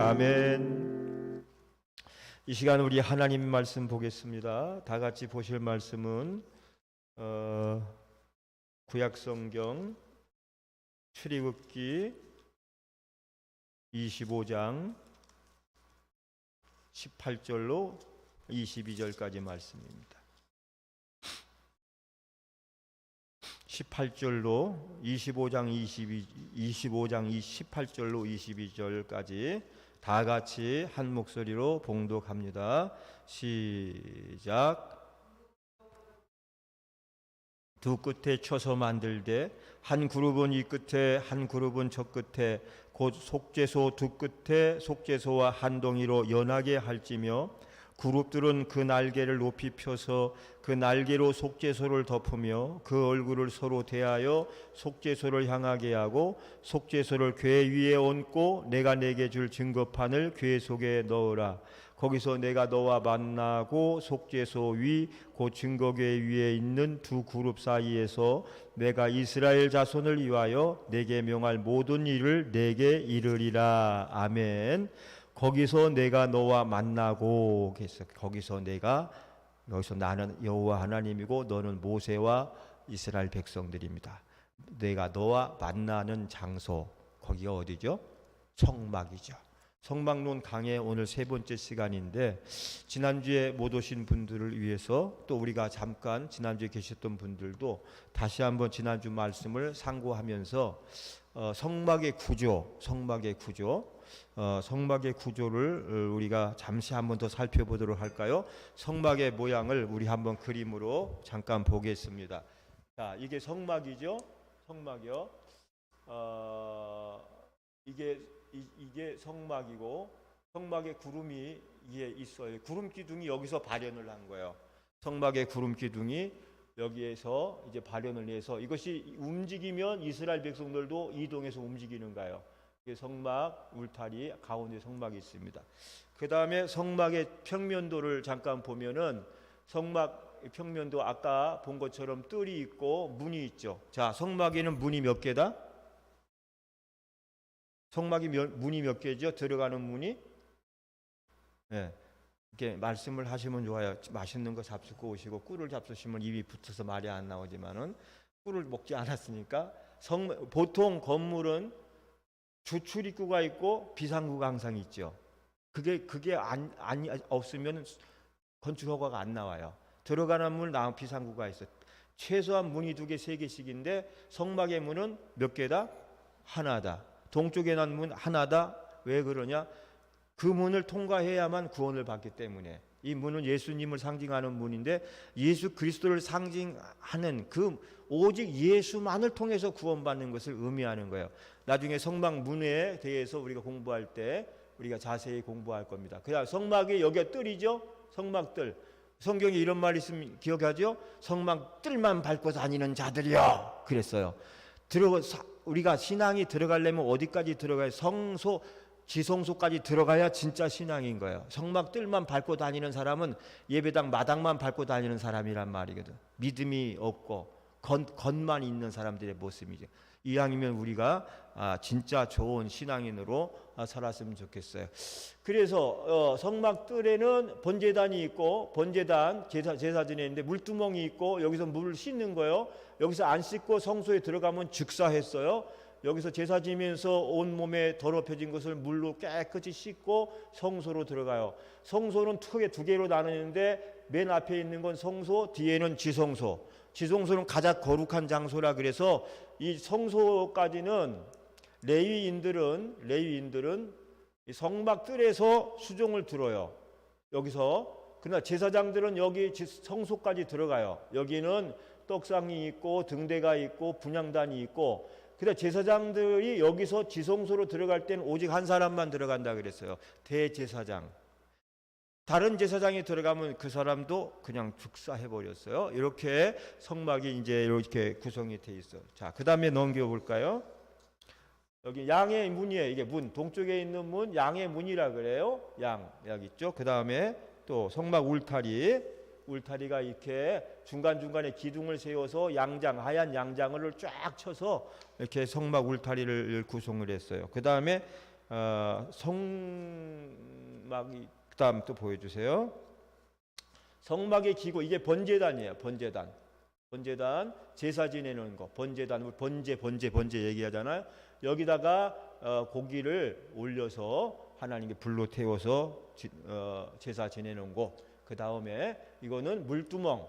아멘. 이 시간 우리 하나님 말씀 보겠습니다. 다 같이 보실 말씀은 구약성경 출애굽기 25장 18절로 22절까지 말씀입니다. 18절로 25장 18절로 22절까지 다 같이 한 목소리로 봉독합니다. 시작. 두 끝에 쳐서 만들되 한 그룹은 이 끝에 한 그룹은 저 끝에 곧 속죄소 두 끝에 속죄소와 한 동이로 연하게 할지며 그룹들은 그 날개를 높이 펴서 그 날개로 속죄소를 덮으며 그 얼굴을 서로 대하여 속죄소를 향하게 하고 속죄소를 궤 위에 얹고 내가 내게 줄 증거판을 궤 속에 넣으라. 거기서 내가 너와 만나고 속죄소 위 곧 증거궤 위에 있는 두 그룹 사이에서 내가 이스라엘 자손을 위하여 내게 명할 모든 일을 내게 이르리라. 아멘. 거기서 내가 너와 만나고, 거기서 나는 여호와 하나님이고 너는 모세와 이스라엘 백성들입니다. 내가 너와 만나는 장소, 거기가 어디죠? 성막이죠. 성막론 강의 오늘 세 번째 시간인데, 지난주에 못 오신 분들을 위해서 또 우리가 잠깐 지난주에 계셨던 분들도 다시 한번 지난주 말씀을 상고하면서 성막의 구조를 우리가 잠시 한번 더 살펴보도록 할까요? 성막의 모양을 우리 한번 그림으로 잠깐 보겠습니다. 자, 이게 성막이죠. 성막이요. 이게 성막이고, 성막의 구름이 위에 있어요. 구름 기둥이 여기서 발현을 한 거예요. 성막의 구름 기둥이 여기에서 이제 발현을 해서 이것이 움직이면 이스라엘 백성들도 이동해서 움직이는 거예요. 성막 울타리 가운데 성막이 있습니다. 그 다음에 성막의 평면도를 잠깐 보면은 성막 평면도 아까 본 것처럼 뜰이 있고 문이 있죠. 자, 성막에는 문이 몇 개다? 문이 몇 개죠? 들어가는 문이? 네. 이렇게 말씀을 하시면 좋아요. 맛있는 거 잡수고 오시고 꿀을 잡수시면 입이 붙어서 말이 안 나오지만은 꿀을 먹지 않았으니까 보통 건물은 주출입구가 있고 비상구가 항상 있죠. 그게 없으면 건축 허가가 안 나와요. 들어가는 문 나온 비상구가 있어요. 최소한 문이 2개, 3개씩인데 성막의 문은 몇 개다? 하나다. 동쪽에 난 문 하나다. 왜 그러냐? 그 문을 통과해야만 구원을 받기 때문에. 이 문은 예수님을 상징하는 문인데 예수 그리스도를 상징하는 오직 예수만을 통해서 구원받는 것을 의미하는 거예요. 나중에 성막 문에 대해서 우리가 공부할 때 우리가 자세히 공부할 겁니다. 그냥 성막이 여기가 뜰이죠. 성막뜰. 성경에 이런 말이 있으면 기억하죠? 성막 뜰만 밟고 다니는 자들이요. 그랬어요. 우리가 신앙이 들어가려면 어디까지 들어가야 지성소까지 들어가야 진짜 신앙인 거예요. 성막 뜰만 밟고 다니는 사람은 예배당 마당만 밟고 다니는 사람이란 말이거든. 믿음이 없고 겉만 있는 사람들의 모습이죠. 이왕이면 우리가 진짜 좋은 신앙인으로 살았으면 좋겠어요. 그래서 성막 뜰에는 번제단이 있고, 번제단 제사 지내는데 물두멍이 있고, 여기서 물을 씻는 거예요. 여기서 안 씻고 성소에 들어가면 즉사했어요. 여기서 제사 지면서 온몸에 더럽혀진 것을 물로 깨끗이 씻고 성소로 들어가요. 성소는 크게 2개로 나누는데 맨 앞에 있는 건 성소, 뒤에는 지성소. 지성소는 가장 거룩한 장소라 그래서 이 성소까지는 레위인들은 이 성막 뜰에서 수종을 들어요. 여기서. 그러나 제사장들은 여기 성소까지 들어가요. 여기는 떡상이 있고 등대가 있고 분향단이 있고, 그러나 제사장들이 여기서 지성소로 들어갈 때는 오직 한 사람만 들어간다 그랬어요. 대제사장. 다른 제사장이 들어가면 그 사람도 그냥 즉사해버렸어요. 이렇게 성막이 이제 이렇게 구성이 돼 있어요. 자, 그 다음에 넘겨볼까요? 여기 양의 문이에요. 이게 문, 동쪽에 있는 문, 양의 문이라 그래요. 여기 있죠. 그 다음에 또 성막 울타리가 이렇게 중간중간에 기둥을 세워서 하얀 양장을 쫙 쳐서 이렇게 성막 울타리를 구성을 했어요. 그 다음에 성막이 그다음 또 보여주세요. 성막의 기구 이게 번제단이에요. 번제단 제사 지내는 거. 번제단 번제 얘기하잖아요. 여기다가 고기를 올려서 하나님께 불로 태워서 제사 지내는 거. 그 다음에 이거는 물두멍.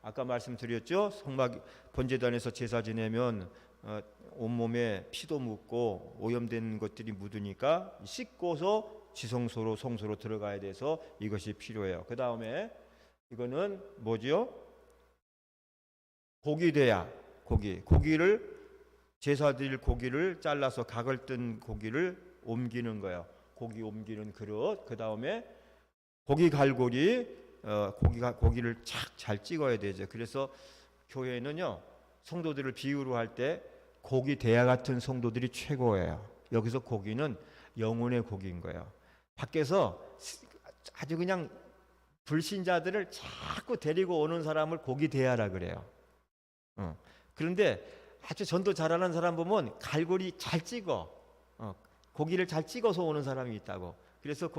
아까 말씀드렸죠. 성막 번제단에서 제사 지내면 온몸에 피도 묻고 오염된 것들이 묻으니까 씻고서 성소로 들어가야 돼서 이것이 필요해요. 그 다음에 이거는 뭐죠? 고기대야. 고기를 제사 드릴 고기를 잘라서 각을 뜬 고기를 옮기는 거예요. 고기 옮기는 그릇. 그 다음에 고기 갈고리. 고기를 착 잘 찍어야 되죠. 그래서 교회는요 성도들을 비유로 할 때 고기 대야 같은 성도들이 최고예요. 여기서 고기는 영혼의 고기인 거예요. 밖에서 아주 그냥 불신자들을 자꾸 데리고 오는 사람을 고기 대야라 그래요. 그런데 아주 전도 잘하는 사람 보면 갈고리 잘 찍어. 고기를 잘 찍어서 오는 사람이 있다고. 그래서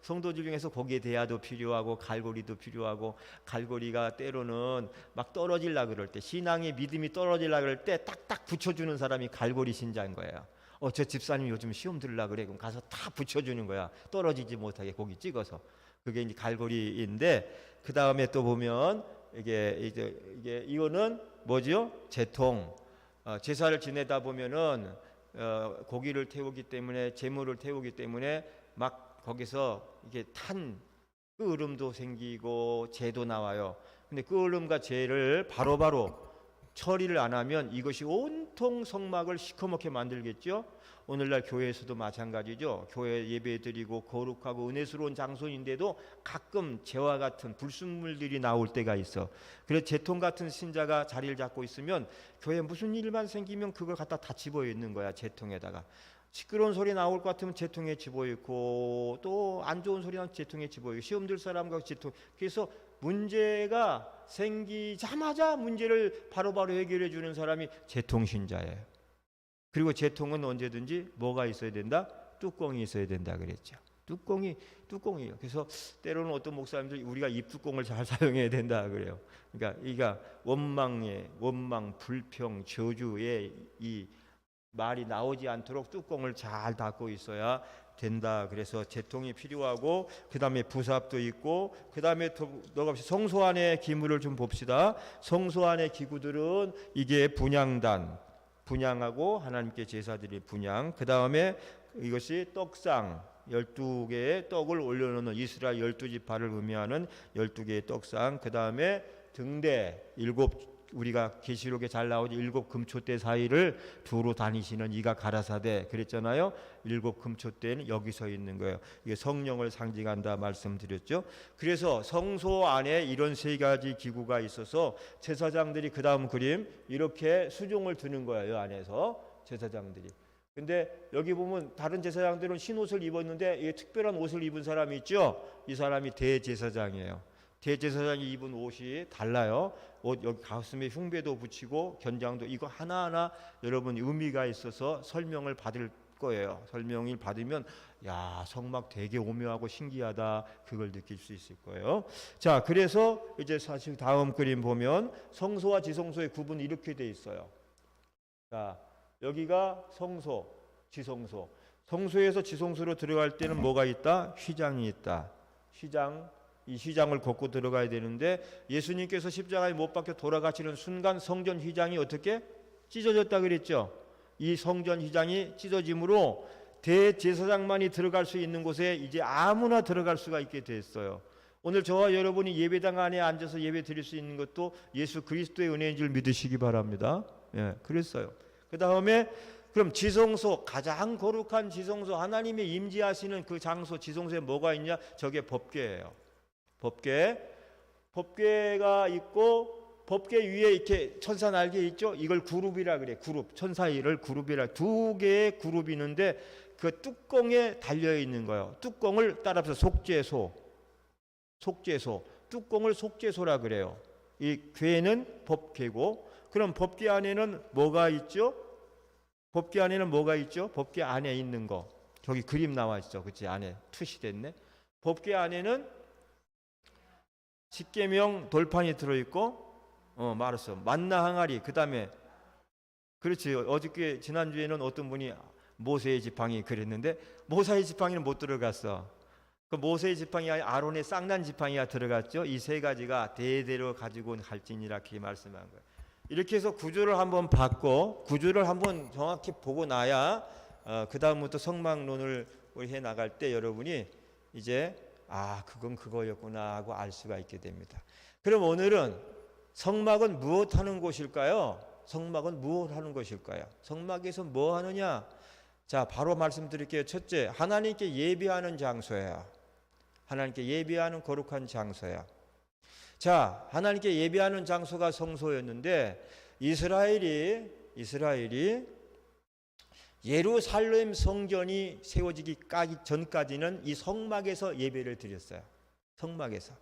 성도들 중에서 고기에 대야도 필요하고 갈고리도 필요하고, 갈고리가 때로는 막 떨어질라 그럴 때, 신앙의 믿음이 떨어질라 그럴 때 딱딱 붙여주는 사람이 갈고리 신자인 거예요. 저 집사님 요즘 시험 들으려 그래. 그럼 가서 다 붙여주는 거야. 떨어지지 못하게 고기 찍어서. 그게 이제 갈고리인데, 그 다음에 또 보면 이거는 뭐죠? 제통. 제사를 지내다 보면은 고기를 태우기 때문에, 제물을 태우기 때문에 막 거기서 이게 탄 끓음도 생기고 재도 나와요. 근데 끓음과 재를 바로바로 처리를 안 하면 이것이 온통 성막을 시커멓게 만들겠죠. 오늘날 교회에서도 마찬가지죠. 교회 예배드리고 거룩하고 은혜스러운 장소인데도 가끔 재와 같은 불순물들이 나올 때가 있어. 그래서 재통 같은 신자가 자리를 잡고 있으면 교회에 무슨 일만 생기면 그걸 갖다 다 집어있는 거야. 재통에다가 시끄러운 소리 나올 것 같으면 재통에 집어있고, 또 안 좋은 소리 나면 재통에 집어있고, 시험 들 사람과 재통. 그래서 문제가 생기자마자 문제를 바로바로 해결해 주는 사람이 재통신자예요. 그리고 재통은 언제든지 뭐가 있어야 된다? 뚜껑이 있어야 된다 그랬죠. 뚜껑이요. 그래서 때로는 어떤 목사님들이 우리가 입뚜껑을 잘 사용해야 된다 그래요. 그러니까 원망, 불평, 저주의 이 말이 나오지 않도록 뚜껑을 잘 닫고 있어야 된다. 그래서 재통이 필요하고, 그 다음에 부삽도 있고, 그 다음에 성소 안의 기물을 좀 봅시다. 성소 안의 기구들은 이게 분향하고 하나님께 제사드릴 분향. 그 다음에 이것이 떡상, 12개의 떡을 올려놓는 이스라엘 12지파를 의미하는 12개의 떡상. 그 다음에 등대, 우리가 계시록에 잘 나오죠. 7 금초대 사이를 두루 다니시는 이가 가라사대 그랬잖아요. 7 금초대는 여기 서 있는 거예요. 이게 성령을 상징한다 말씀드렸죠. 그래서 성소 안에 이런 3가지 기구가 있어서 제사장들이, 그 다음 그림 이렇게 수종을 드는 거예요. 이 안에서 제사장들이. 근데 여기 보면 다른 제사장들은 흰 옷을 입었는데 이 특별한 옷을 입은 사람이 있죠. 이 사람이 대제사장이에요. 대제사장이 입은 옷이 달라요. 옷 여기 가슴에 흉배도 붙이고 견장도, 이거 하나하나 여러분 의미가 있어서 설명을 받을 거예요. 설명을 받으면 야, 성막 되게 오묘하고 신기하다, 그걸 느낄 수 있을 거예요. 자, 그래서 이제 사실 다음 그림 보면 성소와 지성소의 구분이 이렇게 돼 있어요. 자, 여기가 성소, 지성소. 성소에서 지성소로 들어갈 때는 뭐가 있다? 휘장이 있다. 이 휘장을 걷고 들어가야 되는데, 예수님께서 십자가에 못 박혀 돌아가시는 순간 성전 휘장이 어떻게 찢어졌다 그랬죠. 이 성전 휘장이 찢어짐으로 대제사장만이 들어갈 수 있는 곳에 이제 아무나 들어갈 수가 있게 됐어요. 오늘 저와 여러분이 예배당 안에 앉아서 예배 드릴 수 있는 것도 예수 그리스도의 은혜인 줄 믿으시기 바랍니다. 그랬어요. 그 다음에 그럼 지성소, 가장 거룩한 지성소, 하나님의 임재하시는 그 장소, 지성소에 뭐가 있냐? 저게 법궤예요. 법궤가 있고, 법궤 위에 이렇게 천사 날개 있죠? 이걸 그룹이라 그래. 천사일을 그룹이라. 2개의 그룹이 있는데 그 뚜껑에 달려 있는 거예요. 뚜껑을 따라서 속죄소. 뚜껑을 속죄소라 그래요. 이 궤는 법궤고, 그럼 법궤 안에는 뭐가 있죠? 법궤 안에 있는 거. 저기 그림 나와 있죠. 그치? 안에 투시됐네. 법궤 안에는 십계명 돌판이 들어있고, 말했어. 만나 항아리. 그 다음에 그렇지. 어저께 지난주에는 어떤 분이 모세의 지팡이 그랬는데 모세의 지팡이는 못 들어갔어. 그 모세의 지팡이 아론의 쌍난 지팡이가 들어갔죠. 이 세 가지가 대대로 가지고 갈지니라 이렇게 말씀한 거예요. 이렇게 해서 구조를 한번 봤고 구조를 한번 정확히 보고 나야 그 다음부터 성막론을 우리 해 나갈 때 여러분이 이제 그건 그거였구나 하고 알 수가 있게 됩니다. 그럼 오늘은 성막은 무엇 하는 곳일까요? 성막은 무엇 하는 것일까요? 성막에서 뭐 하느냐? 자, 바로 말씀드릴게요. 첫째, 하나님께 예배하는 장소예요. 하나님께 예배하는 거룩한 장소야. 자, 하나님께 예배하는 장소가 성소였는데 이스라엘이 예루살렘 성전이 세워지기 전까지는 이 성막에서 예배를 드렸어요. 성막에서.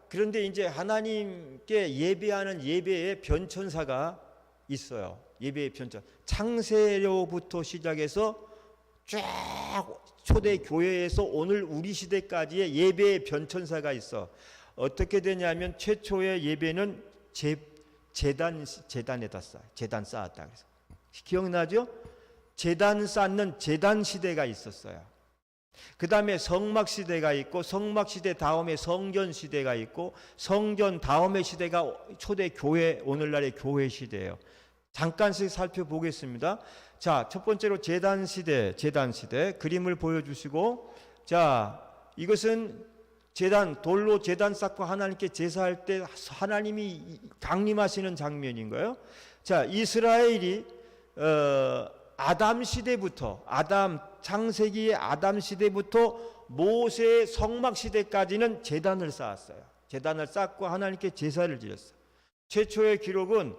그런데 이제 하나님께 예배하는 예배의 변천사가 있어요. 예배의 변천. 창세로부터 시작해서 쫙 초대 교회에서 오늘 우리 시대까지의 예배의 변천사가 있어. 어떻게 되냐면 최초의 예배는 제단에다 쌓아. 제단 쌓았다 그래서. 기억나죠? 제단 쌓는 제단 시대가 있었어요. 그 다음에 성막 시대가 있고 성막 시대 다음에 성전 시대가 있고 성전 다음의 시대가 초대 교회, 오늘날의 교회 시대예요. 잠깐씩 살펴보겠습니다. 자, 첫 번째로 제단 시대 그림을 보여주시고, 자, 이것은 돌로 제단 쌓고 하나님께 제사할 때 하나님이 강림하시는 장면인 거예요. 자, 이스라엘이 아담 시대부터 창세기의 아담 시대부터 모세의 성막 시대까지는 제단을 쌓았어요. 제단을 쌓고 하나님께 제사를 드렸어요. 최초의 기록은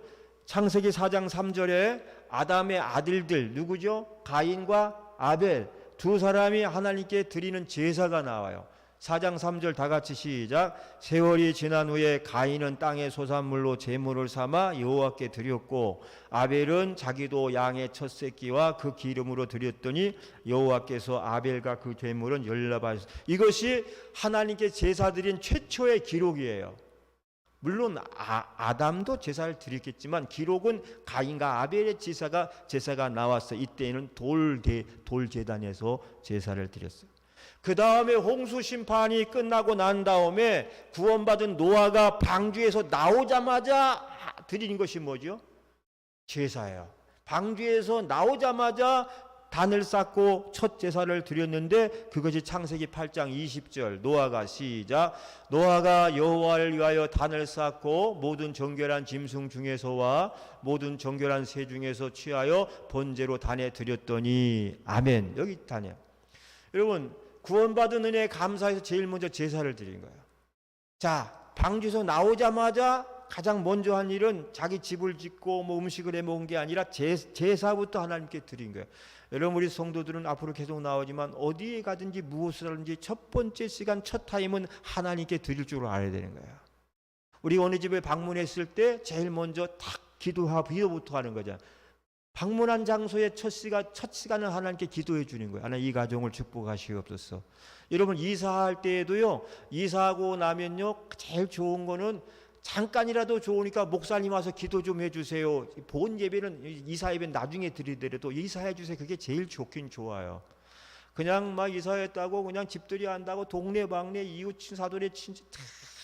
창세기 4장 3절에 아담의 아들들 누구죠? 가인과 아벨 두 사람이 하나님께 드리는 제사가 나와요. 4장 3절 다 같이 시작. 세월이 지난 후에 가인은 땅의 소산물로 제물을 삼아 여호와께 드렸고 아벨은 자기도 양의 첫 새끼와 그 기름으로 드렸더니 여호와께서 아벨과 그 제물은 열납하셨습니다. 이것이 하나님께 제사 드린 최초의 기록이에요. 물론 아담도 제사를 드렸겠지만 기록은 가인과 아벨의 제사가 나왔어요. 이때는 돌제단에서 제사를 드렸어요. 그 다음에 홍수 심판이 끝나고 난 다음에 구원받은 노아가 방주에서 나오자마자 드리는 것이 뭐죠? 제사예요. 방주에서 나오자마자 단을 쌓고 첫 제사를 드렸는데 그것이 창세기 8장 20절 노아가 시작. 노아가 여호와를 위하여 단을 쌓고 모든 정결한 짐승 중에서와 모든 정결한 새 중에서 취하여 번제로 단에 드렸더니 아멘. 여기 단이에요. 여러분 구원받은 은혜에 감사해서 제일 먼저 제사를 드린 거예요. 자, 방주에서 나오자마자 가장 먼저 한 일은 자기 집을 짓고 음식을 해 먹은 게 아니라 제사부터 하나님께 드린 거예요. 여러분 우리 성도들은 앞으로 계속 나오지만 어디에 가든지 무엇을 하든지 첫 번째 시간 첫 타임은 하나님께 드릴 줄 알아야 되는 거예요. 우리 어느 집에 방문했을 때 제일 먼저 탁 기도부터 하는 거잖아요. 방문한 장소의 첫 시간은 하나님께 기도해 주는 거예요. 하나님 이 가정을 축복하시옵소서. 여러분 이사할 때에도요. 이사하고 나면요. 제일 좋은 거는 잠깐이라도 좋으니까 목사님 와서 기도 좀 해주세요. 본 예배는 이사 예배는 나중에 드리더라도 이사해 주세요. 그게 제일 좋긴 좋아요. 그냥 막 이사했다고 그냥 집들이 한다고 동네 방네 이웃 사돈의 친지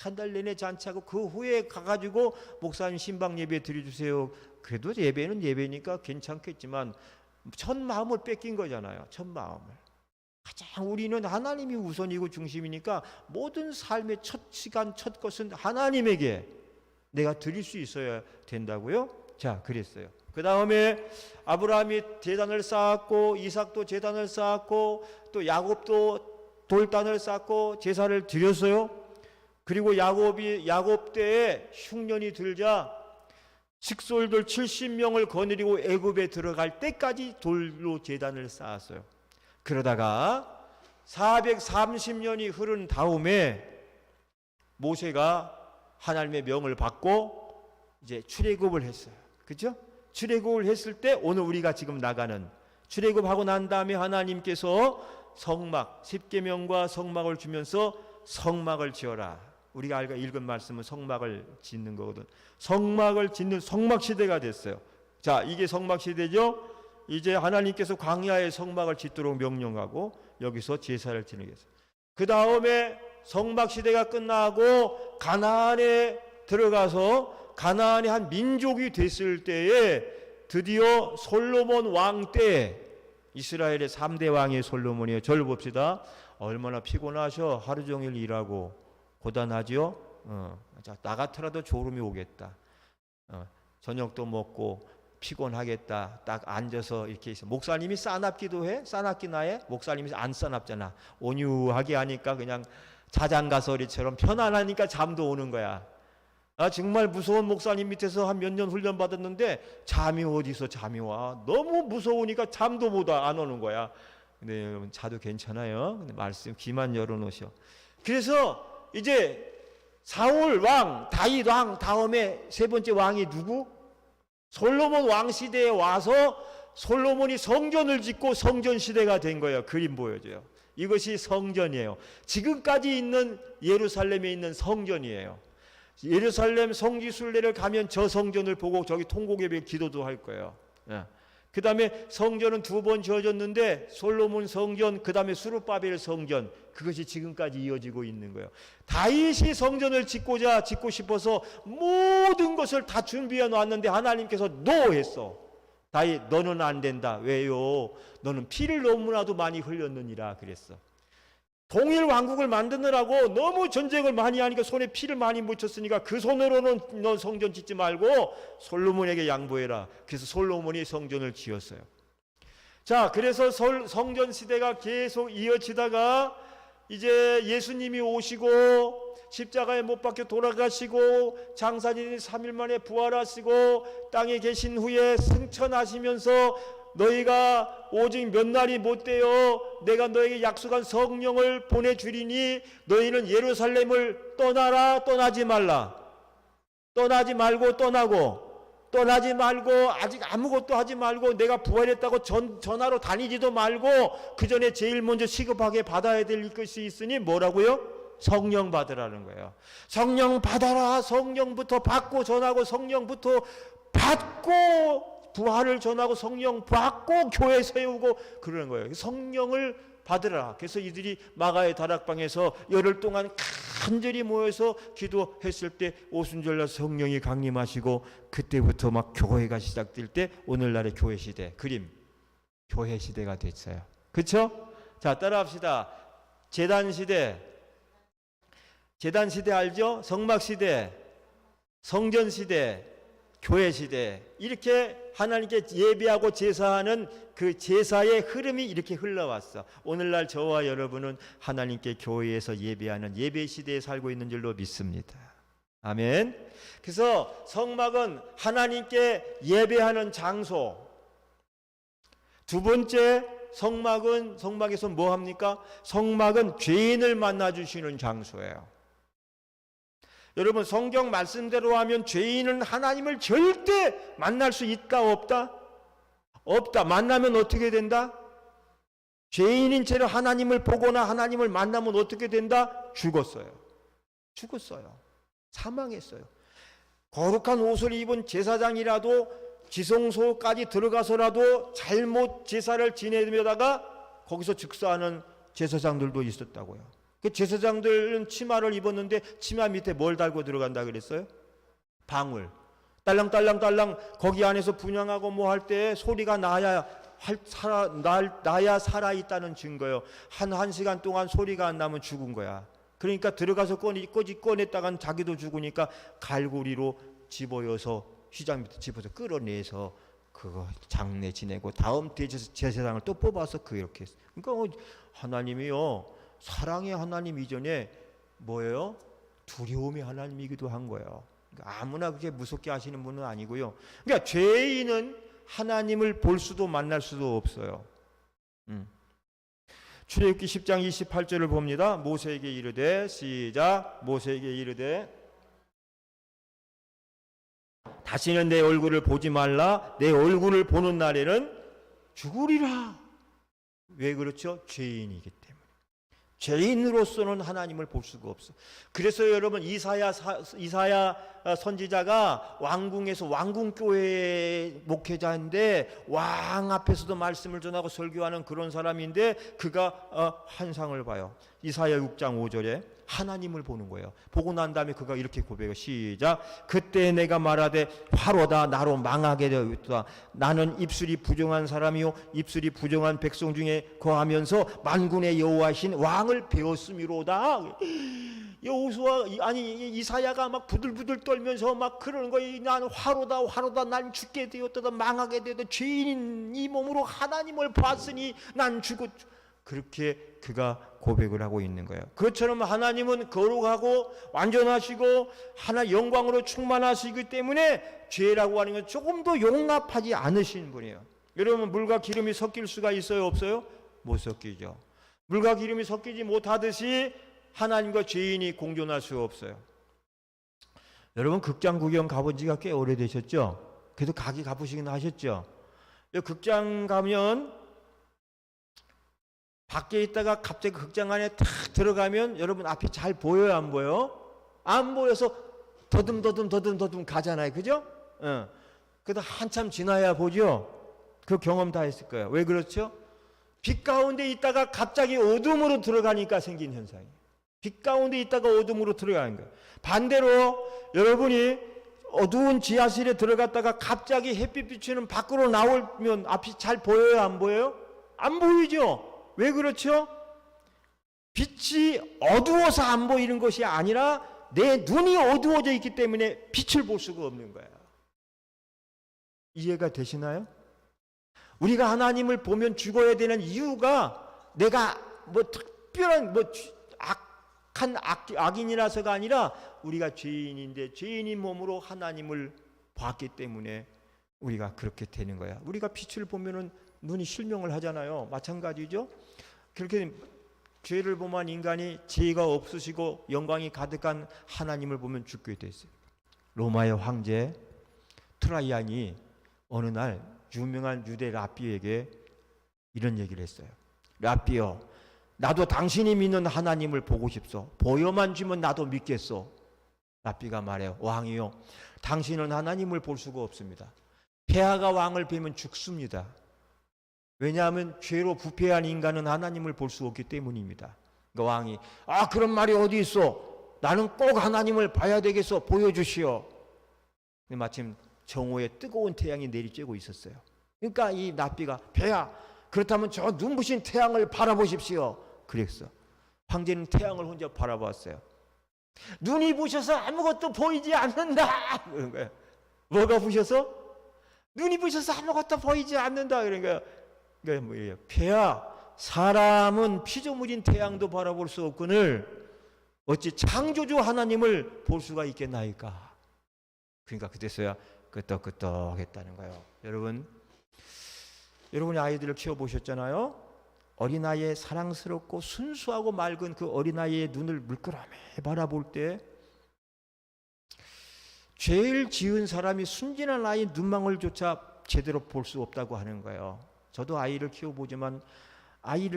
한 달 내내 잔치하고 그 후에 가가지고 목사님 신방 예배 드려주세요. 그래도 예배는 예배니까 괜찮겠지만 첫 마음을 뺏긴 거잖아요. 첫 마음을. 가장 우리는 하나님이 우선이고 중심이니까 모든 삶의 첫 시간 첫 것은 하나님에게 내가 드릴 수 있어야 된다고요. 자, 그랬어요. 그 다음에 아브라함이 제단을 쌓았고 이삭도 제단을 쌓았고 또 야곱도 돌단을 쌓고 제사를 드렸어요. 그리고 야곱 때에 흉년이 들자 식솔들 70명을 거느리고 애굽에 들어갈 때까지 돌로 제단을 쌓았어요. 그러다가 430년이 흐른 다음에 모세가 하나님의 명을 받고 이제 출애굽을 했어요. 그렇죠? 출애굽을 했을 때 오늘 우리가 지금 나가는 출애굽하고 난 다음에 하나님께서 성막, 십계명과 성막을 주면서 성막을 지어라. 우리가 읽은 말씀은 성막을 짓는 거거든. 성막을 짓는 성막 시대가 됐어요. 자, 이게 성막 시대죠. 이제 하나님께서 광야에 성막을 짓도록 명령하고 여기서 제사를 지내겠어요. 그 다음에 성막 시대가 끝나고 가나안에 들어가서 가나안의 한 민족이 됐을 때에 드디어 솔로몬 왕 때, 이스라엘의 3대 왕이 솔로몬이에요. 저를 봅시다. 얼마나 피곤하셔. 하루 종일 일하고 고단하죠. 자, 나 같으라도 졸음이 오겠다. 저녁도 먹고 피곤하겠다. 딱 앉아서 이렇게 있어. 목사님이 싸납기도 해? 싸납기나 해? 목사님이 안 싸납잖아. 온유하게 하니까 그냥 자장가서리처럼 편안하니까 잠도 오는 거야. 정말 무서운 목사님 밑에서 한 몇 년 훈련 받았는데 잠이 어디서 잠이 와. 너무 무서우니까 잠도 못 와. 안 오는 거야. 근데 여러분 자도 괜찮아요. 근데 말씀 귀만 열어놓으셔. 그래서 이제 사울 왕, 다윗 왕 다음에 세 번째 왕이 누구? 솔로몬 왕 시대에 와서 솔로몬이 성전을 짓고 성전 시대가 된 거예요. 그림 보여줘요. 이것이 성전이에요. 지금까지 있는 예루살렘에 있는 성전이에요. 예루살렘 성지순례를 가면 저 성전을 보고 저기 통곡예배 기도도 할 거예요. 그 다음에 성전은 2번 지어졌는데 솔로몬 성전, 그 다음에 수르바벨 성전, 그것이 지금까지 이어지고 있는 거예요. 다윗이 성전을 짓고 싶어서 모든 것을 다 준비해 놨는데 하나님께서 노 했어. 다윗 너는 안 된다. 왜요? 너는 피를 너무나도 많이 흘렸느니라 그랬어. 동일 왕국을 만드느라고 너무 전쟁을 많이 하니까 손에 피를 많이 묻혔으니까 그 손으로는 너 성전 짓지 말고 솔로몬에게 양보해라. 그래서 솔로몬이 성전을 지었어요. 자, 그래서 성전 시대가 계속 이어지다가 이제 예수님이 오시고 십자가에 못 박혀 돌아가시고 장사진이 3일 만에 부활하시고 땅에 계신 후에 승천하시면서 너희가 오직 몇 날이 못 되어 내가 너에게 약속한 성령을 보내주리니 너희는 예루살렘을 떠나라. 떠나지 말라. 떠나지 말고 떠나지 말고 아직 아무것도 하지 말고 내가 부활했다고 전하러 다니지도 말고 그 전에 제일 먼저 시급하게 받아야 될 것이 있으니 뭐라고요? 성령 받으라는 거예요. 성령 받아라. 성령부터 받고 전하고 성령부터 받고 부활을 전하고 성령 받고 교회 세우고 그러는 거예요. 성령을 받으라. 그래서 이들이 마가의 다락방에서 열흘 동안 간절히 모여서 기도했을 때 오순절날 성령이 강림하시고 그때부터 막 교회가 시작될 때 오늘날의 교회 시대 그림 교회 시대가 됐어요. 그렇죠? 자, 따라합시다. 제단 시대 알죠? 성막 시대, 성전 시대, 교회 시대, 이렇게 하나님께 예배하고 제사하는 그 제사의 흐름이 이렇게 흘러왔어. 오늘날 저와 여러분은 하나님께 교회에서 예배하는 예배 시대에 살고 있는 줄로 믿습니다. 아멘. 그래서 성막은 하나님께 예배하는 장소. 두 번째, 성막에서 뭐 합니까? 성막은 죄인을 만나 주시는 장소예요. 여러분, 성경 말씀대로 하면 죄인은 하나님을 절대 만날 수 있다 없다? 없다. 만나면 어떻게 된다? 죄인인 채로 하나님을 보거나 하나님을 만나면 어떻게 된다? 죽었어요. 사망했어요. 거룩한 옷을 입은 제사장이라도 지성소까지 들어가서라도 잘못 제사를 지내다가 거기서 즉사하는 제사장들도 있었다고요. 그 제사장들은 치마를 입었는데 치마 밑에 뭘 달고 들어간다 그랬어요? 방울. 딸랑딸랑 거기 안에서 분향하고 뭐 할 때 소리가 나야 살아있다는 증거예요. 한 시간 동안 소리가 안 나면 죽은 거야. 그러니까 들어가서 꺼냈다간 자기도 죽으니까 갈고리로 집어여서 휘장 밑에 집어서 끌어내서 그거 장례 지내고 다음 제사장을 또 뽑아서 그렇게 했어요. 그러니까 하나님이요, 사랑의 하나님 이전에 뭐예요? 두려움의 하나님이기도 한 거예요. 그러니까 아무나 그렇게 무섭게 하시는 분은 아니고요. 그러니까 죄인은 하나님을 볼 수도 만날 수도 없어요. 출애굽기 10장 28절을 봅니다. 모세에게 이르되, 시작. 모세에게 이르되 다시는 내 얼굴을 보지 말라. 내 얼굴을 보는 날에는 죽으리라. 왜 그렇죠? 죄인이기 때문에. 죄인으로서는 하나님을 볼 수가 없어. 그래서 여러분 이사야 선지자가 왕궁에서 왕궁교회 목회자인데 왕 앞에서도 말씀을 전하고 설교하는 그런 사람인데 그가 환상을 봐요. 이사야 6장 5절에 하나님을 보는 거예요. 보고 난 다음에 그가 이렇게 고백해요. 시작. 그때 내가 말하되 화로다 나로 망하게 되었다. 나는 입술이 부정한 사람이요 입술이 부정한 백성 중에 거하면서 만군의 여호와신 왕을 배웠음이로다. 여호수아 아니 이사야가 막 부들부들 떨면서 막 그러는 거예요. 난 화로다 화로다 난 죽게 되었다 망하게 되었다 죄인인 이 몸으로 하나님을 봤으니 난 죽었. 그렇게 그가 고백을 하고 있는 거예요. 그것처럼 하나님은 거룩하고 완전하시고 하나 영광으로 충만하시기 때문에 죄라고 하는 건 조금 더 용납하지 않으신 분이에요. 여러분 물과 기름이 섞일 수가 있어요 없어요? 못 섞이죠. 물과 기름이 섞이지 못하듯이 하나님과 죄인이 공존할 수가 없어요. 여러분 극장 구경 가본 지가 꽤 오래되셨죠? 그래도 가보시긴 하셨죠? 극장 가면 밖에 있다가 갑자기 극장 안에 탁 들어가면 여러분 앞이 잘 보여요 안 보여? 안 보여서 더듬 가잖아요. 그죠? 그래도 한참 지나야 보죠? 그 경험 다 했을 거예요. 왜 그렇죠? 빛 가운데 있다가 갑자기 어둠으로 들어가니까 생긴 현상이에요. 빛 가운데 있다가 어둠으로 들어가는 거예요. 반대로 여러분이 어두운 지하실에 들어갔다가 갑자기 햇빛 비추는 밖으로 나오면 앞이 잘 보여요 안 보여요? 안 보이죠? 왜 그렇죠? 빛이 어두워서 안 보이는 것이 아니라 내 눈이 어두워져 있기 때문에 빛을 볼 수가 없는 거야. 이해가 되시나요? 우리가 하나님을 보면 죽어야 되는 이유가 내가 뭐 특별한 뭐 악한 악인이라서가 아니라 우리가 죄인인데 죄인인 몸으로 하나님을 봤기 때문에 우리가 그렇게 되는 거야. 우리가 빛을 보면은 눈이 실명을 하잖아요. 마찬가지죠. 그렇게 죄를 범한 인간이 죄가 없으시고 영광이 가득한 하나님을 보면 죽게 됐어요. 로마의 황제 트라이안이 어느 날 유명한 유대 랍비에게 이런 얘기를 했어요. 랍비여, 나도 당신이 믿는 하나님을 보고 싶소. 보여만 주면 나도 믿겠소. 랍비가 말해요. 왕이요, 당신은 하나님을 볼 수가 없습니다. 폐하가 왕을 뵈면 죽습니다. 왜냐하면 죄로 부패한 인간은 하나님을 볼 수 없기 때문입니다. 그러니까 왕이 그런 말이 어디 있어? 나는 꼭 하나님을 봐야 되겠어. 보여주시오. 근데 마침 정오에 뜨거운 태양이 내리쬐고 있었어요. 그러니까 이 랍비가 폐하, 그렇다면 저 눈부신 태양을 바라보십시오. 그랬어. 황제는 태양을 혼자 바라봤어요. 눈이 부셔서 아무것도 보이지 않는다. 그런 거예요. 뭐가 부셔서? 눈이 부셔서 아무것도 보이지 않는다. 그런 거예요. 그러니까 뭐예요? 폐하, 사람은 피조물인 태양도 바라볼 수 없거늘 어찌 창조주 하나님을 볼 수가 있겠나이까. 그러니까 그때서야 끄떡끄떡했다는 거예요. 여러분이 아이들을 키워보셨잖아요. 어린아이의 사랑스럽고 순수하고 맑은 그 어린아이의 눈을 물끄러미 바라볼 때 죄를 지은 사람이 순진한 아이 눈망울조차 제대로 볼 수 없다고 하는 거예요. 저도 아이를 키워보지만 아이의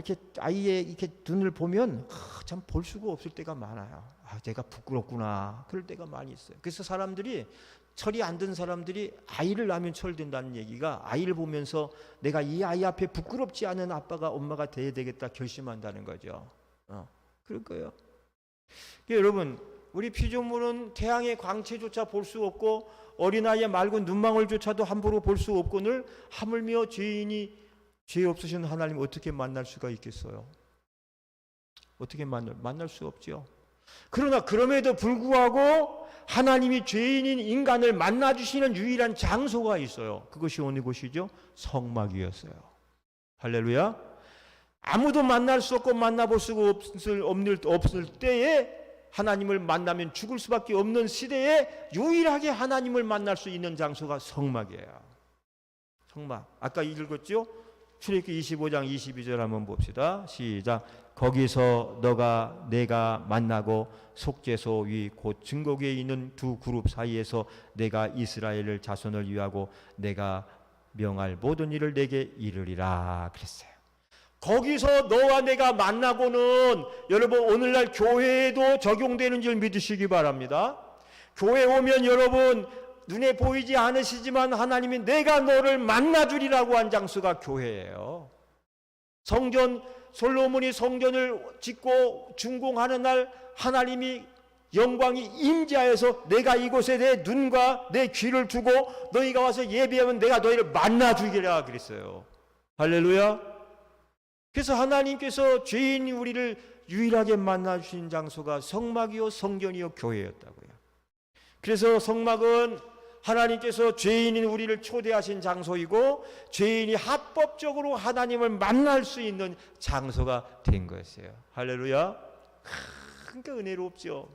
이렇게 눈을 보면 참 볼 수가 없을 때가 많아요. 제가 부끄럽구나 그럴 때가 많이 있어요. 그래서 사람들이 철이 안 든 사람들이 아이를 낳으면 철든다는 얘기가 아이를 보면서 내가 이 아이 앞에 부끄럽지 않은 아빠가 엄마가 돼야 되겠다 결심한다는 거죠. 그럴 거예요. 여러분, 우리 피조물은 태양의 광채조차 볼 수 없고 어린아이의 맑은 눈망울조차도 함부로 볼 수 없거늘 하물며 죄인이 죄 없으신 하나님 어떻게 만날 수가 있겠어요? 어떻게 만날 수 없죠. 그러나 그럼에도 불구하고 하나님이 죄인인 인간을 만나주시는 유일한 장소가 있어요. 그것이 어느 곳이죠? 성막이었어요. 할렐루야. 아무도 만날 수 없고 만나볼 수가 없을 때에 하나님을 만나면 죽을 수밖에 없는 시대에 유일하게 하나님을 만날 수 있는 장소가 성막이에요. 성막. 아까 읽었죠? 출애굽기 25장 22절 한번 봅시다. 시작. 거기서 내가 만나고 속죄소 위 곧 증거궤에 있는 두 그룹 사이에서 내가 이스라엘을 자손을 위하고 내가 명할 모든 일을 내게 이르리라 그랬어요. 거기서 너와 내가 만나고는 여러분 오늘날 교회에도 적용되는 줄 믿으시기 바랍니다. 교회 오면 여러분 눈에 보이지 않으시지만 하나님이 내가 너를 만나주리라고 한 장소가 교회예요. 성전, 솔로몬이 성전을 짓고 준공하는 날 하나님이 영광이 임재하여서 내가 이곳에 내 눈과 내 귀를 두고 너희가 와서 예배하면 내가 너희를 만나주리라 그랬어요. 할렐루야. 그래서 하나님께서 죄인 우리를 유일하게 만나주신 장소가 성막이요 성전이요 교회였다고요. 그래서 성막은 하나님께서 죄인인 우리를 초대하신 장소이고 죄인이 합법적으로 하나님을 만날 수 있는 장소가 된 것이에요. 할렐루야. 그러니까 은혜롭죠.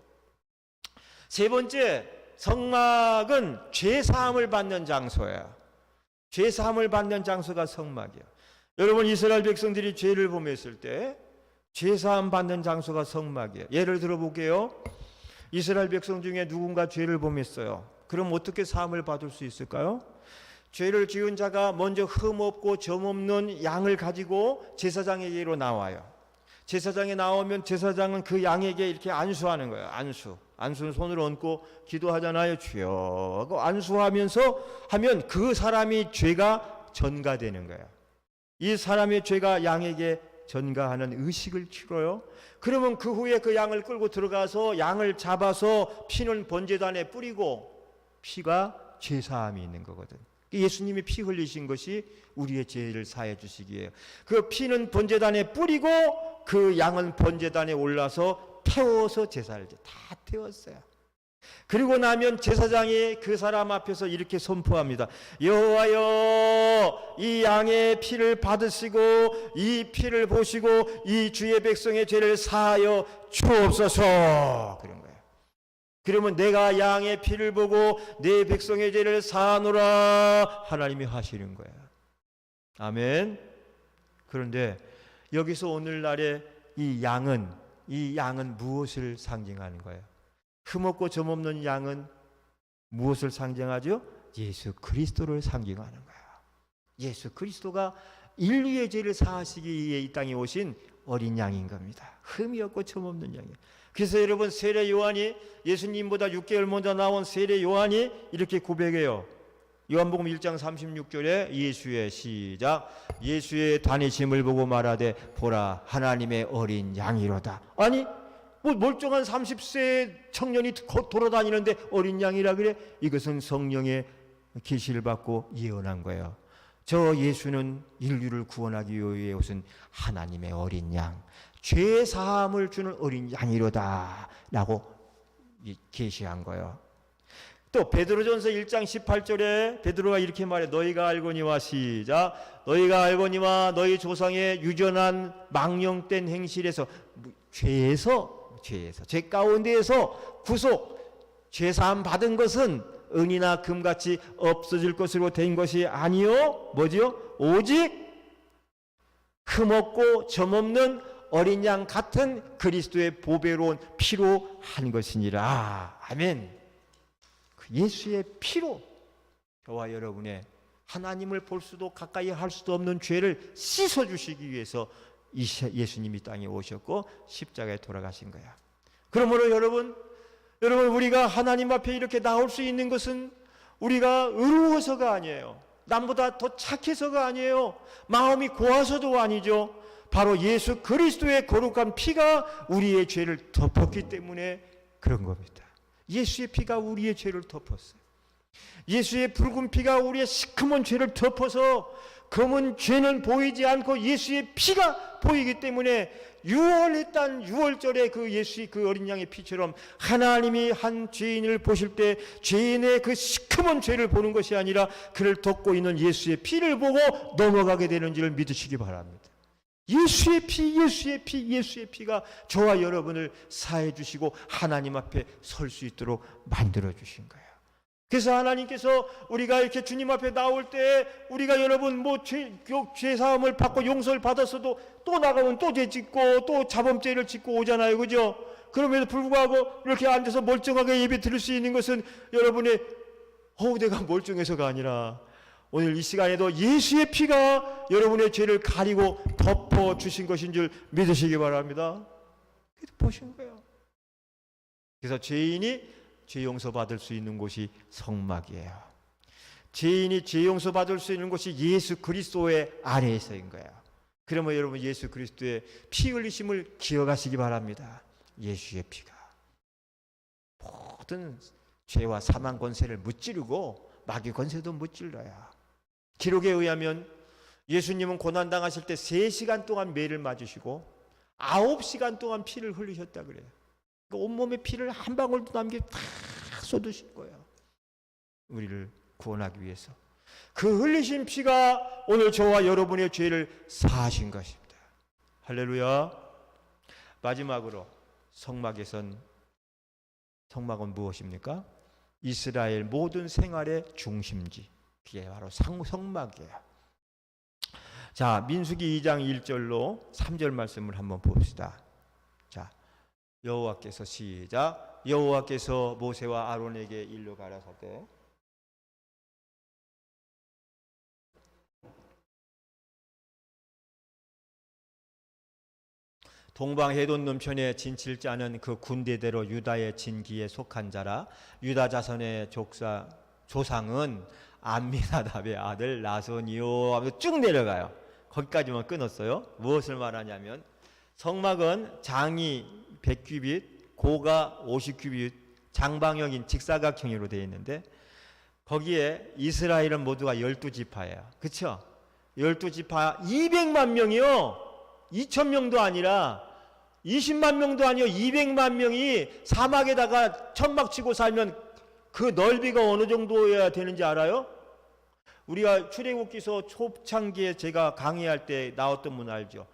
세 번째, 성막은 죄사함을 받는 장소예요. 죄사함을 받는 장소가 성막이에요. 여러분 이스라엘 백성들이 죄를 범했을 때 죄사함 받는 장소가 성막이에요. 예를 들어 볼게요. 이스라엘 백성 중에 누군가 죄를 범했어요. 그럼 어떻게 사함을 받을 수 있을까요? 죄를 지은 자가 먼저 흠없고 점없는 양을 가지고 제사장에게로 나와요. 제사장에 나오면 제사장은 그 양에게 이렇게 안수하는 거예요. 안수는 손을 얹고 기도하잖아요. 주여 하고 안수하면서 하면 그 사람이 죄가 전가되는 거예요. 이 사람의 죄가 양에게 전가하는 의식을 치러요. 그러면 그 후에 그 양을 끌고 들어가서 양을 잡아서 피는 번제단에 뿌리고 피가 죄사함이 있는 거거든. 예수님이 피 흘리신 것이 우리의 죄를 사해 주시기에 그 피는 번제단에 뿌리고 그 양은 번제단에 올라서 태워서 제사를 다 태웠어요. 그리고 나면 제사장이 그 사람 앞에서 이렇게 선포합니다. 여호와여 이 양의 피를 받으시고 이 피를 보시고 이 주의 백성의 죄를 사하여 주옵소서. 그런 거예요. 그러면 내가 양의 피를 보고 내 백성의 죄를 사하노라 하나님이 하시는 거예요. 아멘. 그런데 여기서 오늘날의 이 양은 무엇을 상징하는 거예요? 흠없고 점없는 양은 무엇을 상징하죠? 예수 그리스도를 상징하는 거예요. 예수 그리스도가 인류의 죄를 사하시기 위해 이 땅에 오신 어린 양인 겁니다. 흠이 없고 점없는 양이에요. 그래서 여러분 세례 요한이 예수님보다 6개월 먼저 나온 세례 요한이 이렇게 고백해요. 요한복음 1장 36절에 예수의 시작 예수의 다니심을 보고 말하되 보라 하나님의 어린 양이로다. 아니 뭐 멀쩡한 30세 청년이 돌아다니는데 어린 양이라 그래? 이것은 성령의 계시를 받고 예언한 거예요. 저 예수는 인류를 구원하기 위해 오신 하나님의 어린 양, 죄 사함을 주는 어린 양이로다 라고 계시한 거예요. 또 베드로전서 1장 18절에 베드로가 이렇게 말해 너희가 알거니와 시작 너희가 알거니와 너희 조상의 유전한 망령된 행실에서 죄 가운데에서 구속 죄사함 받은 것은 은이나 금같이 없어질 것으로 된 것이 아니요 뭐지요? 오직 흠없고 점없는 어린 양 같은 그리스도의 보배로운 피로 한 것이니라. 아멘. 그 예수의 피로 저와 여러분의 하나님을 볼 수도 가까이 할 수도 없는 죄를 씻어주시기 위해서 예수님이 땅에 오셨고 십자가에 돌아가신 거야. 그러므로 여러분 우리가 하나님 앞에 이렇게 나올 수 있는 것은 우리가 의로워서가 아니에요. 남보다 더 착해서가 아니에요. 마음이 고와서도 아니죠. 바로 예수 그리스도의 거룩한 피가 우리의 죄를 덮었기 때문에 그런 겁니다. 예수의 피가 우리의 죄를 덮었어요. 예수의 붉은 피가 우리의 시커먼 죄를 덮어서 검은 죄는 보이지 않고 예수의 피가 보이기 때문에 유월했던 유월절에 그 예수의 그 어린 양의 피처럼 하나님이 한 죄인을 보실 때 죄인의 그 시커먼 죄를 보는 것이 아니라 그를 덮고 있는 예수의 피를 보고 넘어가게 되는지를 믿으시기 바랍니다. 예수의 피가 저와 여러분을 사해 주시고 하나님 앞에 설 수 있도록 만들어 주신 거예요. 그래서 하나님께서 우리가 이렇게 주님 앞에 나올 때 우리가 여러분 뭐 죄사함을 받고 용서를 받았어도 또 나가면 또 죄 짓고 또 자범죄를 짓고 오잖아요. 그죠? 그럼에도 불구하고 이렇게 앉아서 멀쩡하게 예배 드릴 수 있는 것은 여러분의 내가 멀쩡해서가 아니라 오늘 이 시간에도 예수의 피가 여러분의 죄를 가리고 덮어주신 것인 줄 믿으시기 바랍니다. 보신 거예요. 그래서 죄인이 죄 용서받을 수 있는 곳이 성막이에요. 죄인이 죄 용서받을 수 있는 곳이 예수 그리스도의 아래에서인 거예요. 그러면 여러분 예수 그리스도의 피 흘리심을 기억하시기 바랍니다. 예수의 피가 모든 죄와 사망 권세를 무찌르고 마귀 권세도 무찔러요. 기록에 의하면 예수님은 고난당하실 때 3시간 동안 매를 맞으시고 9시간 동안 피를 흘리셨다 그래요. 온몸에 피를 한 방울도 남겨 다 쏟으신 거예요. 우리를 구원하기 위해서. 그 흘리신 피가 오늘 저와 여러분의 죄를 사하신 것입니다. 할렐루야. 마지막으로 성막은 무엇입니까? 이스라엘 모든 생활의 중심지. 그게 바로 성막이에요. 자, 민수기 2장 1절로 3절 말씀을 한번 봅시다. 자, 여호와께서 시작. 여호와께서 모세와 아론에게 일러 가라사대 동방 해돋 넘편에 진칠 자는 그 군대대로 유다의 진기에 속한 자라. 유다 자손의 조상은 암미나답의 아들 나손이요 하면서 쭉 내려가요. 거기까지만 끊었어요. 무엇을 말하냐면 성막은 장이 100규빗, 고가 50규빗, 장방형인 직사각형으로 되어 있는데 거기에 이스라엘은 모두가 12지파예요. 그렇죠? 12지파 200만 명이요. 2,000명도 아니라 20만 명도 아니요 200만 명이 사막에다가 천막 치고 살면 그 넓이가 어느 정도여야 되는지 알아요? 우리가 출애굽기서 초창기에 제가 강의할 때 나왔던 분 알죠?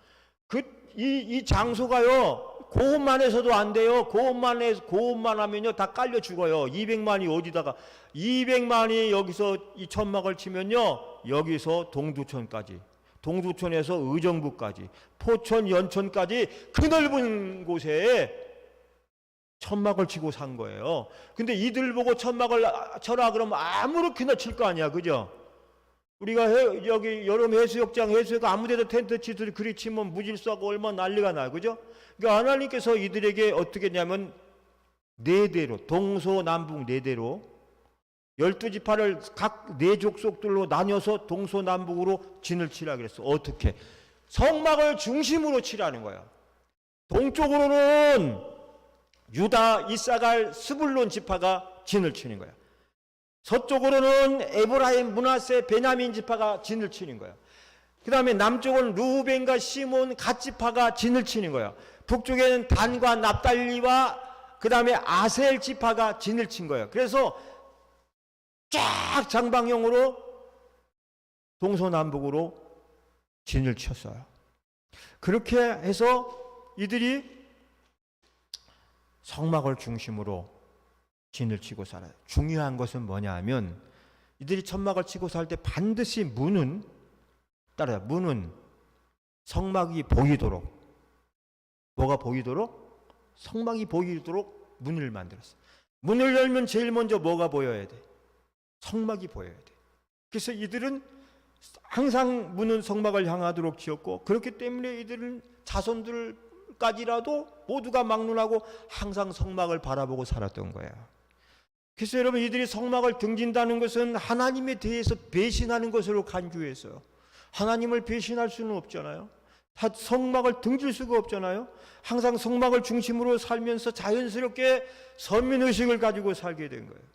이 장소가요 고음만 해서도 안 돼요. 고음만 하면요 다 깔려 죽어요. 200만이 어디다가 200만이 여기서 이 천막을 치면요 여기서 동두천까지, 동두천에서 의정부까지, 포천, 연천까지 그 넓은 곳에 천막을 치고 산 거예요. 근데 이들 보고 천막을 쳐라 그러면 아무렇게나 칠 거 아니야, 그죠? 우리가 여기 여름 해수욕장, 해수욕 아무데도 텐트 치듯이 그리 치면 무질서하고 얼마나 난리가 나요, 그죠? 그러니까 하나님께서 이들에게 어떻게 했냐면 네 대로, 동서남북 네 대로 12지파를 각 네 족속들로 나뉘어서 동서남북으로 진을 치라 그랬어. 어떻게? 성막을 중심으로 치라는 거야. 동쪽으로는 유다, 이사갈, 스불론 지파가 진을 치는 거야. 서쪽으로는 에브라임, 므낫세, 베냐민 지파가 진을 치는 거야. 그 다음에 남쪽은 루벤과 시몬, 갓 지파가 진을 치는 거야. 북쪽에는 단과 납달리와 그 다음에 아셀 지파가 진을 친 거예요. 그래서 쫙 장방형으로 동서남북으로 진을 쳤어요. 그렇게 해서 이들이 성막을 중심으로 진을 치고 살아요. 중요한 것은 뭐냐 하면 이들이 천막을 치고 살 때 반드시 문은 성막이 보이도록, 뭐가 보이도록? 성막이 보이도록 문을 만들었어요. 문을 열면 제일 먼저 뭐가 보여야 돼? 성막이 보여야 돼. 그래서 이들은 항상 문은 성막을 향하도록 지었고, 그렇기 때문에 이들은 자손들까지라도 모두가 막론하고 항상 성막을 바라보고 살았던 거예요. 그래서 여러분, 이들이 성막을 등진다는 것은 하나님에 대해서 배신하는 것으로 간주해서요. 하나님을 배신할 수는 없잖아요. 성막을 등질 수가 없잖아요. 항상 성막을 중심으로 살면서 자연스럽게 선민의식을 가지고 살게 된 거예요.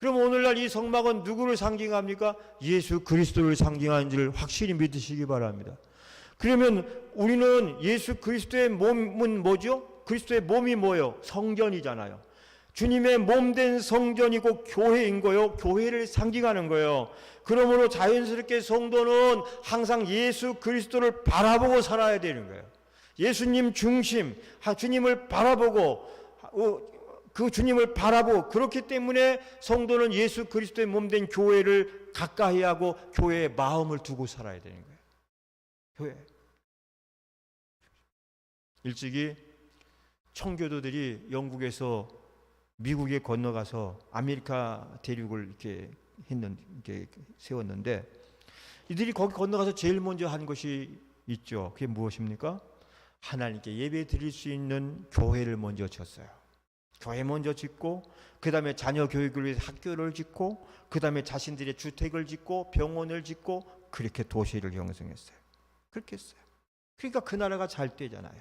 그럼 오늘날 이 성막은 누구를 상징합니까? 예수 그리스도를 상징하는 줄 확실히 믿으시기 바랍니다. 그러면 우리는 예수 그리스도의 몸은 뭐죠? 그리스도의 몸이 뭐예요? 성전이잖아요. 주님의 몸된 성전이고 교회인 거예요. 교회를 상징하는 거예요. 그러므로 자연스럽게 성도는 항상 예수 그리스도를 바라보고 살아야 되는 거예요. 예수님 중심, 주님을 바라보고 그 주님을 바라보고, 그렇기 때문에 성도는 예수 그리스도의 몸된 교회를 가까이 하고 교회에 마음을 두고 살아야 되는 거예요. 교회. 일찍이 청교도들이 영국에서 미국에 건너가서 아메리카 대륙을 이렇게 이렇게 세웠는데 이들이 거기 건너가서 제일 먼저 한 것이 있죠. 그게 무엇입니까? 하나님께 예배 드릴 수 있는 교회를 먼저 졌어요. 교회 먼저 짓고, 그 다음에 자녀 교육을 위해서 학교를 짓고, 그 다음에 자신들의 주택을 짓고, 병원을 짓고, 그렇게 도시를 형성했어요. 그렇게 했어요. 그러니까 그 나라가 잘 되잖아요.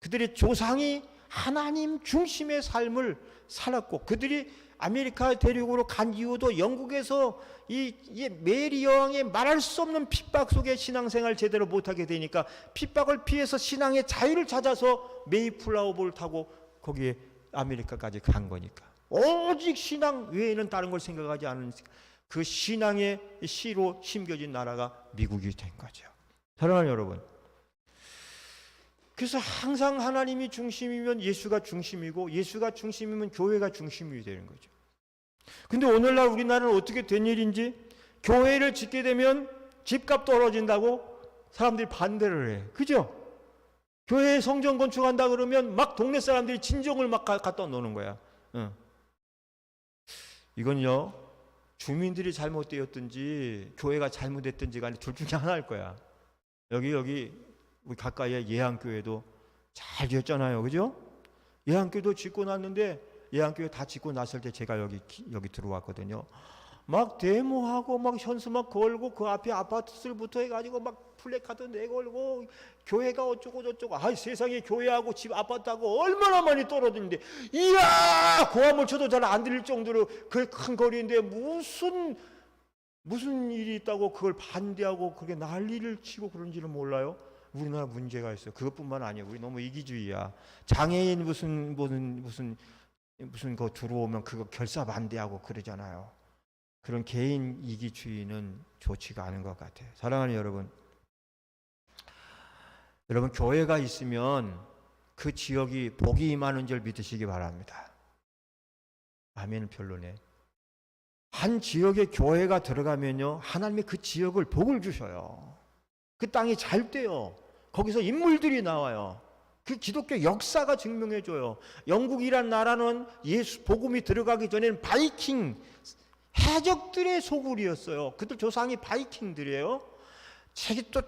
그들의 조상이 하나님 중심의 삶을 살았고, 그들이 아메리카 대륙으로 간 이유도 영국에서 이 메리 여왕의 말할 수 없는 핍박 속에 신앙생활 제대로 못하게 되니까 핍박을 피해서 신앙의 자유를 찾아서 메이플라워를 타고 거기에 아메리카까지 간 거니까. 오직 신앙 외에는 다른 걸 생각하지 않은 그 신앙의 씨로 심겨진 나라가 미국이 된 거죠. 사랑하는 여러분, 그래서 항상 하나님이 중심이면 예수가 중심이고, 예수가 중심이면 교회가 중심이 되는 거죠. 근데 오늘날 우리나라는 어떻게 된 일인지, 교회를 짓게 되면 집값 떨어진다고 사람들이 반대를 해. 그죠? 교회에 성전 건축한다 그러면 막 동네 사람들이 진정을 막 갖다 놓는 거야. 이건요, 주민들이 잘못되었든지 교회가 잘못했든지 간에 둘 중에 하나일 거야. 여기 우리 가까이에 예한교회도 잘 지었잖아요. 그죠? 예한교회도 짓고 났는데, 예한교회 다 짓고 났을 때 제가 여기 들어왔거든요. 막 데모하고 막 현수 막 걸고 그 앞에 아파트들부터 해가지고 막 플래카드 내걸고 교회가 어쩌고 저쩌고. 아, 세상에 교회하고 집 아파트하고 얼마나 많이 떨어지는데, 이야 고함을 쳐도 잘 안 들릴 정도로 그 큰 거리인데 무슨 일이 있다고 그걸 반대하고 그렇게 난리를 치고 그런지를 몰라요. 우리나라 문제가 있어요. 그것뿐만 아니에요. 우리 너무 이기주의야. 장애인 무슨 거 들어오면 그거 결사 반대하고 그러잖아요. 그런 개인 이기주의는 좋지가 않은 것 같아요. 사랑하는 여러분, 교회가 있으면 그 지역이 복이 임하는 줄 믿으시기 바랍니다. 아멘은 별로네. 한 지역에 교회가 들어가면요, 하나님이 그 지역을 복을 주셔요. 그 땅이 잘 돼요. 거기서 인물들이 나와요. 그 기독교 역사가 증명해줘요. 영국이란 나라는 예수 복음이 들어가기 전에는 바이킹 해적들의 소굴이었어요. 그들 조상이 바이킹들이에요. 또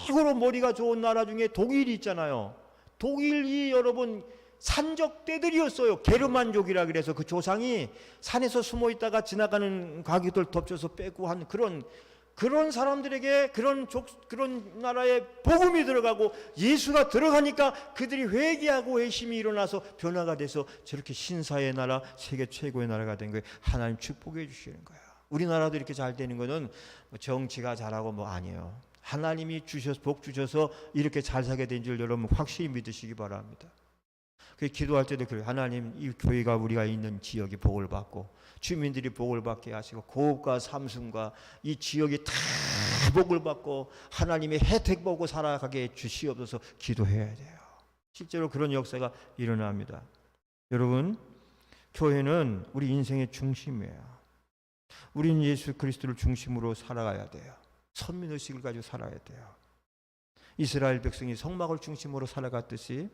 최고로 머리가 좋은 나라 중에 독일이 있잖아요. 독일이 여러분 산적대들이었어요. 게르만족이라 그래서 그 조상이 산에서 숨어 있다가 지나가는 과기들 덮쳐서 빼고 한 그런 사람들에게 그런 나라에 복음이 들어가고 예수가 들어가니까 그들이 회개하고 회심이 일어나서 변화가 돼서 저렇게 신사의 나라, 세계 최고의 나라가 된 거예요. 하나님 축복해 주시는 거예요. 우리나라도 이렇게 잘 되는 거는 정치가 잘하고 뭐 아니에요. 하나님이 복 주셔서 이렇게 잘 살게 된 줄 여러분 확실히 믿으시기 바랍니다. 그 기도할 때도 그래요. 하나님, 이 교회가 우리가 있는 지역이 복을 받고 주민들이 복을 받게 하시고 고업과 삼순과 이 지역이 다 복을 받고 하나님의 혜택 보고 살아가게 해 주시옵소서 기도해야 돼요. 실제로 그런 역사가 일어납니다. 여러분, 교회는 우리 인생의 중심이에요. 우리는 예수 그리스도를 중심으로 살아가야 돼요. 선민의식을 가지고 살아야 돼요. 이스라엘 백성이 성막을 중심으로 살아갔듯이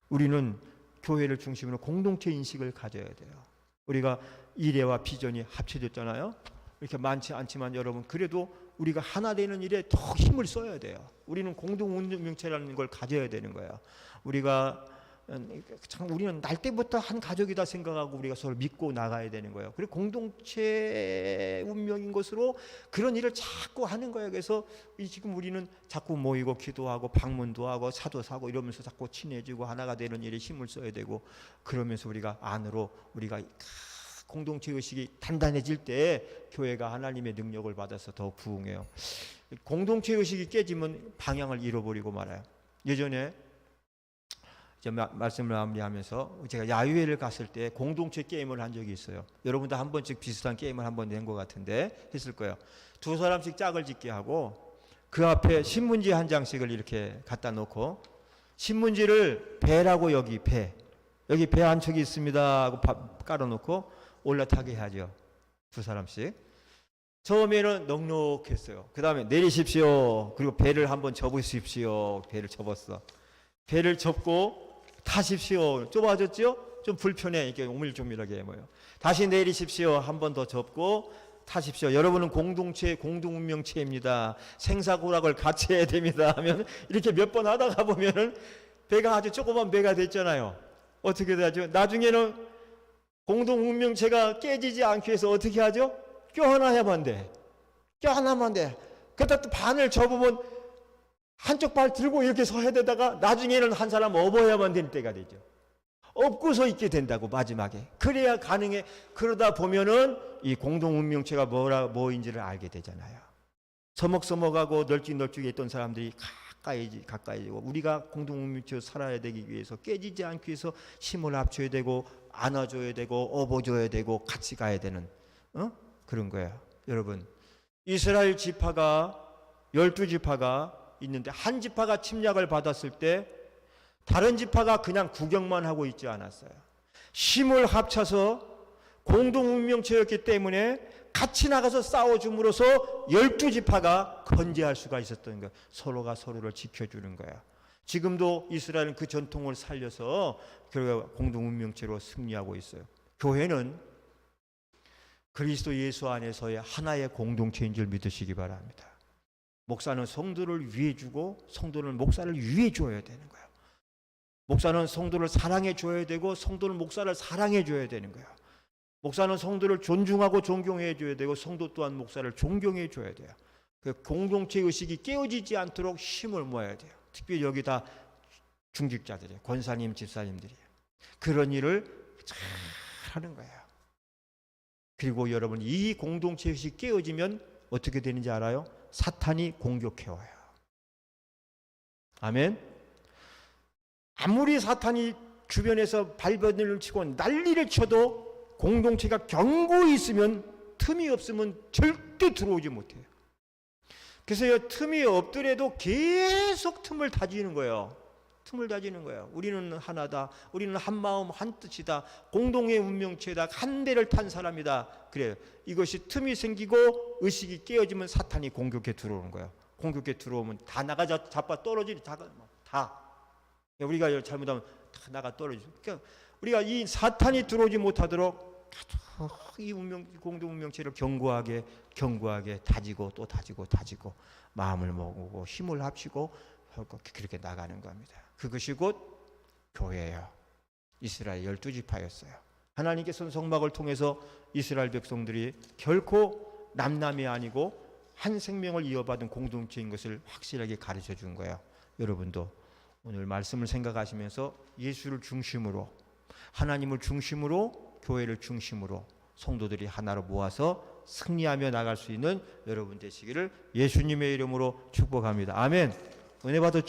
우리는 교회를 중심으로 공동체 인식을 가져야 돼요. 우리가 이레와 비전이 합쳐졌잖아요. 이렇게 많지 않지만 여러분, 그래도 우리가 하나 되는 일에 더 힘을 써야 돼요. 우리는 공동 운명체라는 걸 가져야 되는 거예요. 우리는 날 때부터 한 가족이다 생각하고 우리가 서로 믿고 나가야 되는 거예요. 그리고 공동체 운명인 것으로 그런 일을 자꾸 하는 거예요. 그래서 지금 우리는 자꾸 모이고 기도하고 방문도 하고 사도 사고 이러면서 자꾸 친해지고 하나가 되는 일에 힘을 써야 되고, 그러면서 우리가 안으로 우리가 공동체 의식이 단단해질 때 교회가 하나님의 능력을 받아서 더 부흥해요. 공동체 의식이 깨지면 방향을 잃어버리고 말아요. 예전에 말씀을 마무리하면서 제가 야유회를 갔을 때 공동체 게임을 한 적이 있어요. 여러분도 한 번씩 비슷한 게임을 한 번 낸 것 같은데 했을 거예요. 두 사람씩 짝을 짓게 하고 그 앞에 신문지 한 장씩을 이렇게 갖다 놓고 신문지를 배라고 여기 배 한 척이 있습니다 하고 깔아놓고 올라타게 하죠. 두 사람씩. 처음에는 넉넉했어요. 그 다음에 내리십시오. 그리고 배를 한번 접으십시오. 배를 접었어. 배를 접고 타십시오. 좁아졌죠? 좀 불편해. 이렇게 오밀조밀하게 뭐요. 다시 내리십시오. 한 번 더 접고 타십시오. 여러분은 공동체, 공동운명체입니다. 생사고락을 같이 해야 됩니다 하면 이렇게 몇 번 하다가 보면은 배가 아주 조그만 배가 됐잖아요. 어떻게 되죠? 나중에는 공동운명체가 깨지지 않기 위해서 어떻게 하죠? 껴안아야만 돼. 껴안아만 돼. 그러다 또 반을 접으면 한쪽 발 들고 이렇게 서야 되다가 나중에는 한 사람 업어야만 되는 때가 되죠. 업고 서 있게 된다고 마지막에. 그래야 가능해. 그러다 보면은 이 공동운명체가 뭐인지를 알게 되잖아요. 서먹서먹하고 널찍널찍 했던 사람들이 가까이지고 우리가 공동운명체로 살아야 되기 위해서 깨지지 않기 위해서 힘을 합쳐야 되고 안아줘야 되고 업어줘야 되고 같이 가야 되는 그런 거예요. 여러분, 이스라엘 지파가 12지파가 있는데 한 지파가 침략을 받았을 때 다른 지파가 그냥 구경만 하고 있지 않았어요. 힘을 합쳐서 공동운명체였기 때문에 같이 나가서 싸워줌으로써 12지파가 건재할 수가 있었던 거예요. 서로가 서로를 지켜주는 거예요. 지금도 이스라엘은 그 전통을 살려서 결국 공동운명체로 승리하고 있어요. 교회는 그리스도 예수 안에서의 하나의 공동체인 줄 믿으시기 바랍니다. 목사는 성도를 위해 주고 성도는 목사를 위해 줘야 되는 거예요. 목사는 성도를 사랑해 줘야 되고 성도는 목사를 사랑해 줘야 되는 거예요. 목사는 성도를 존중하고 존경해 줘야 되고 성도 또한 목사를 존경해 줘야 돼요. 그 공동체 의식이 깨어지지 않도록 힘을 모아야 돼요. 특별히 여기 다 중직자들이에요. 권사님, 집사님들이에요. 그런 일을 잘 하는 거예요. 그리고 여러분, 이 공동체 의식이 깨어지면 어떻게 되는지 알아요? 사탄이 공격해와요. 아멘. 아무리 사탄이 주변에서 발버둥을 치고 난리를 쳐도 공동체가 견고히 있으면 틈이 없으면 절대 들어오지 못해요. 그래서 틈이 없더라도 계속 틈을 다지는 거예요. 틈을 다지는 거예요. 우리는 하나다. 우리는 한 마음 한 뜻이다. 공동의 운명체다. 한 대를 탄 사람이다. 그래요. 이것이 틈이 생기고 의식이 깨어지면 사탄이 공격해 들어오는 거예요. 공격해 들어오면 다 나가 자빠 떨어지는 다. 우리가 잘못하면 다 나가 떨어지죠. 그러니까 우리가 이 사탄이 들어오지 못하도록 이 공동운명체를 견고하게 다지고 또 다지고 마음을 먹고 힘을 합치고 그렇게 나가는 겁니다. 그것이 곧 교회예요. 이스라엘 12지파였어요. 하나님께서는 성막을 통해서 이스라엘 백성들이 결코 남남이 아니고 한 생명을 이어받은 공동체인 것을 확실하게 가르쳐 준 거예요. 여러분도 오늘 말씀을 생각하시면서 예수를 중심으로, 하나님을 중심으로, 교회를 중심으로 성도들이 하나로 모아서 승리하며 나갈 수 있는 여러분 되시기를 예수님의 이름으로 축복합니다. 아멘. 은혜 받았죠?